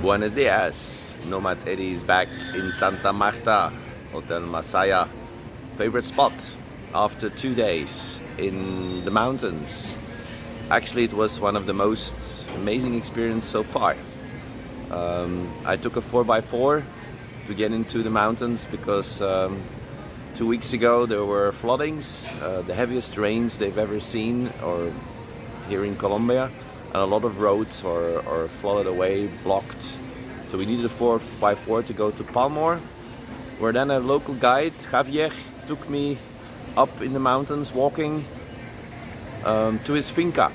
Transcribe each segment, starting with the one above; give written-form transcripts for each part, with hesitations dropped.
Buenos dias. Nomad Eddie is back in Santa Marta, Hotel Masaya. Favorite spot after 2 days in the mountains. Actually, it was one of the most amazing experiences so far. I took a 4x4 to get into the mountains because 2 weeks ago there were floodings, the heaviest rains they've ever seen or here in Colombia, and a lot of roads are flooded away, blocked. So we needed a 4x4 to go to Palmore, where then a local guide, Javier, took me up in the mountains walking to his finca.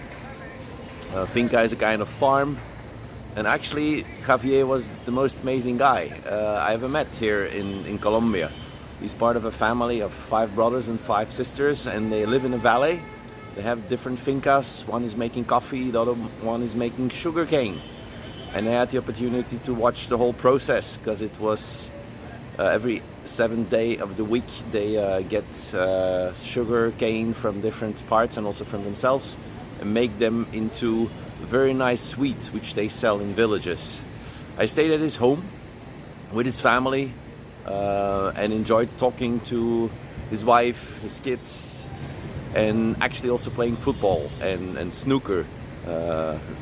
Finca is a kind of farm, and actually Javier was the most amazing guy I ever met here in Colombia. He's part of a family of 5 brothers and 5 sisters, and they live in a valley. They have different fincas. One is making coffee, the other one is making sugarcane. And I had the opportunity to watch the whole process, because it was every 7th day of the week they get sugar cane from different parts and also from themselves and make them into very nice sweets which they sell in villages. I stayed at his home with his family and enjoyed talking to his wife, his kids, and actually also playing football and snooker.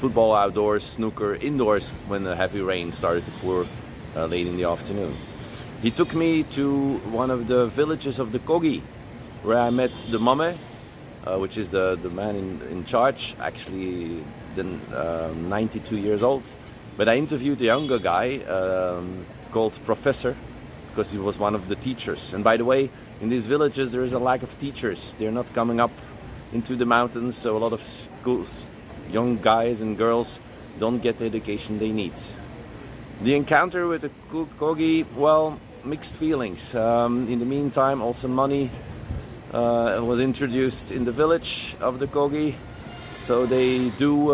Football outdoors, snooker indoors when the heavy rain started to pour late in the afternoon. He took me to one of the villages of the Kogui, where I met the mame, which is the man in charge, actually 92 years old. But I interviewed a younger guy called Professor, because he was one of the teachers. And by the way, in these villages there is a lack of teachers. They're not coming up into the mountains, so a lot of schools, young guys and girls don't get the education they need. The encounter with the Kogui, well, mixed feelings. In the meantime, also money was introduced in the village of the Kogui. So they do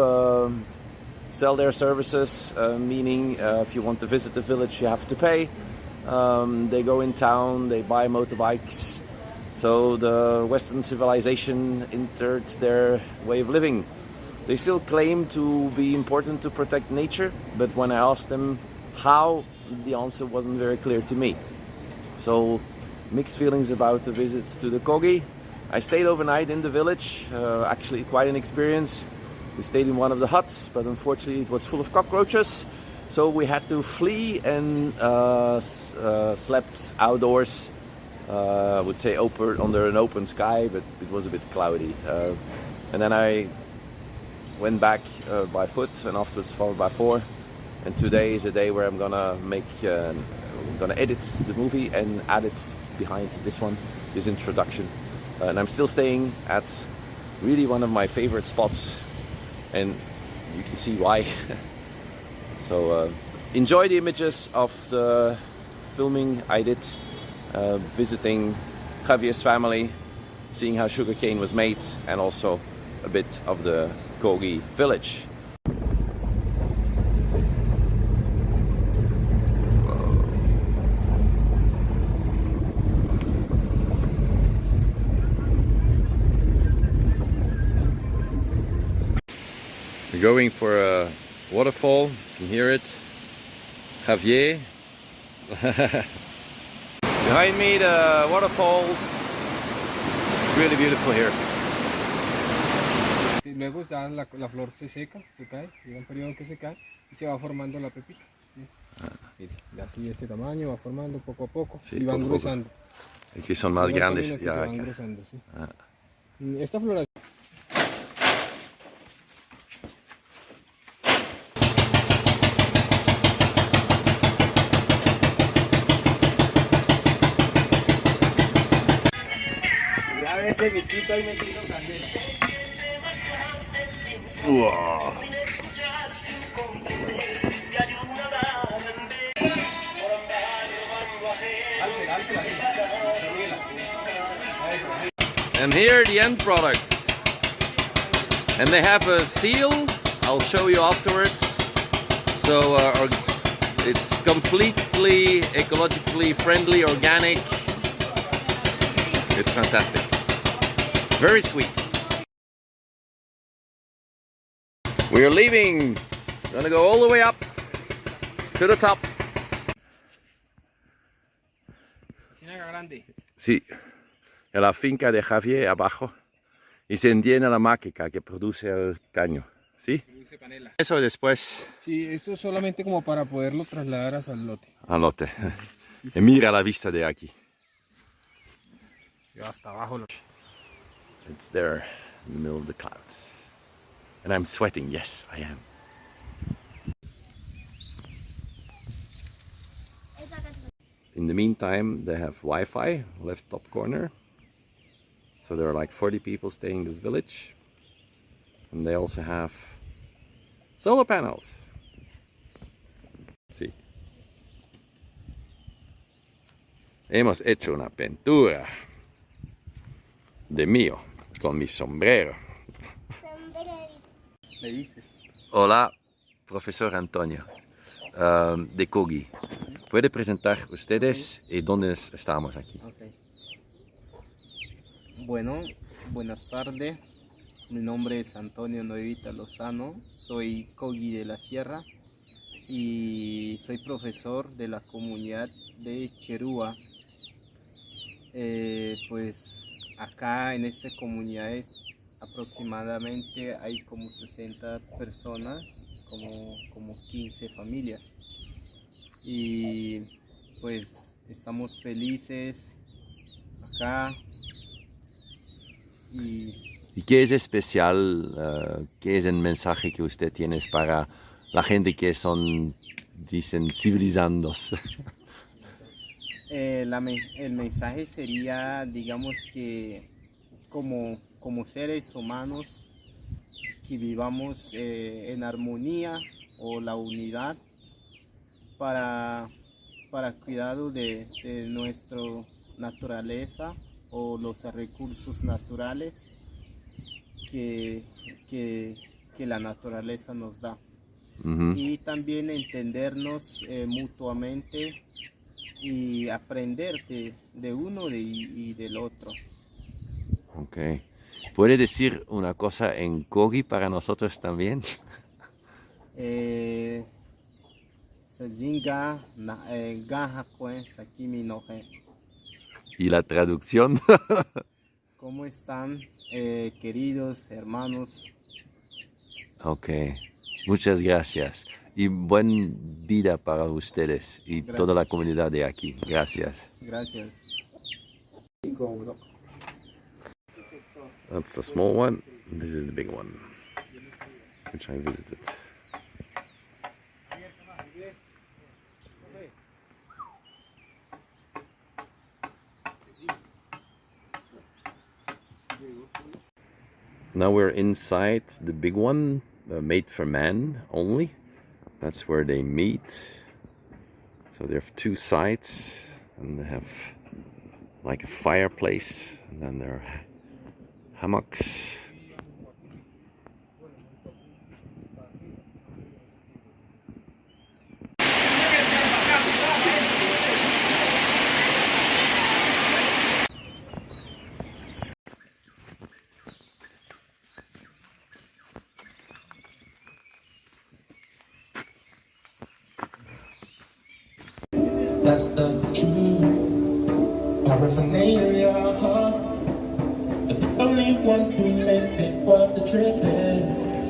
sell their services, meaning if you want to visit the village you have to pay. They go in town, they buy motorbikes. So the Western civilization entered their way of living. They still claim to be important to protect nature, but when I asked them how, the answer wasn't very clear to me. So mixed feelings about the visit to the Kogui. I stayed overnight in the village, actually quite an experience. We stayed in one of the huts, but unfortunately it was full of cockroaches. So we had to flee and slept outdoors. I would say under an open sky, but it was a bit cloudy. And then I went back by foot and afterwards 4x4. And today is a day where I'm gonna edit the movie and add it behind this introduction. And I'm still staying at really one of my favorite spots, and you can see why. So enjoy the images of the filming I did, visiting Javier's family, seeing how sugarcane was made, and also a bit of the Kogui village. We're going for a waterfall, you can hear it. Javier. Behind me the waterfalls. It's really beautiful here. Luego ya la flor se seca, se cae, llega un periodo que se cae y se va formando la pepita. ¿Sí? Mire, ya así de este tamaño va formando poco a poco, sí, y van gruesando. Aquí son más grandes. Ya, se van gruesando, sí. Esta flor mi quito ahí metido candela. Wow. And here the end product. And they have a seal, I'll show you afterwards. So it's completely ecologically friendly, organic. It's fantastic. Very sweet. We are leaving. We're gonna go all the way up To the top. Ciénaga grande. Sí, en la finca de Javier abajo. Y se entiende la máquina que produce el caño. ¿Sí? Produce panela. Eso después Sí, esto es solamente como para poderlo trasladar al lote. al lote. Y mira la vista de aquí. Yo hasta abajo lo... It's there in the middle of the clouds. And I'm sweating, yes, I am. In the meantime, they have Wi-Fi, left top corner. So there are like 40 people staying in this village. And they also have solar panels. Sí. Hemos hecho una pintura de mío con mi sombrero. Le dices. Hola, profesor Antonio, de Kogui. ¿Puede presentar ustedes y dónde estamos aquí? Okay. Bueno, buenas tardes. Mi nombre es Antonio Noevita Lozano. Soy Kogui de la Sierra y soy profesor de la comunidad de Cherúa. Pues acá en esta comunidad aproximadamente hay como 60 personas, como 15 familias. Y pues estamos felices acá. ¿Y qué es especial, qué es el mensaje que usted tiene para la gente que son, dicen, civilizados? El mensaje sería, digamos que como seres humanos que vivamos en armonía o la unidad para cuidado de nuestra naturaleza o los recursos naturales que la naturaleza nos da. Y también entendernos mutuamente y aprender de uno y del otro. Ok. ¿Puede decir una cosa en Kogui para nosotros también? ¿Y la traducción? ¿Cómo están, queridos hermanos? Ok. Muchas gracias. Y buena vida para ustedes y Gracias. toda la comunidad de aquí. Gracias. Gracias. That's the small one. This is the big one, which I visited. Now we're inside the big one, made for man only. That's where they meet. So they have two sides, and they have like a fireplace, and then there are hammocks. That's the true paraphernalia. But the only one who made it was the trippers.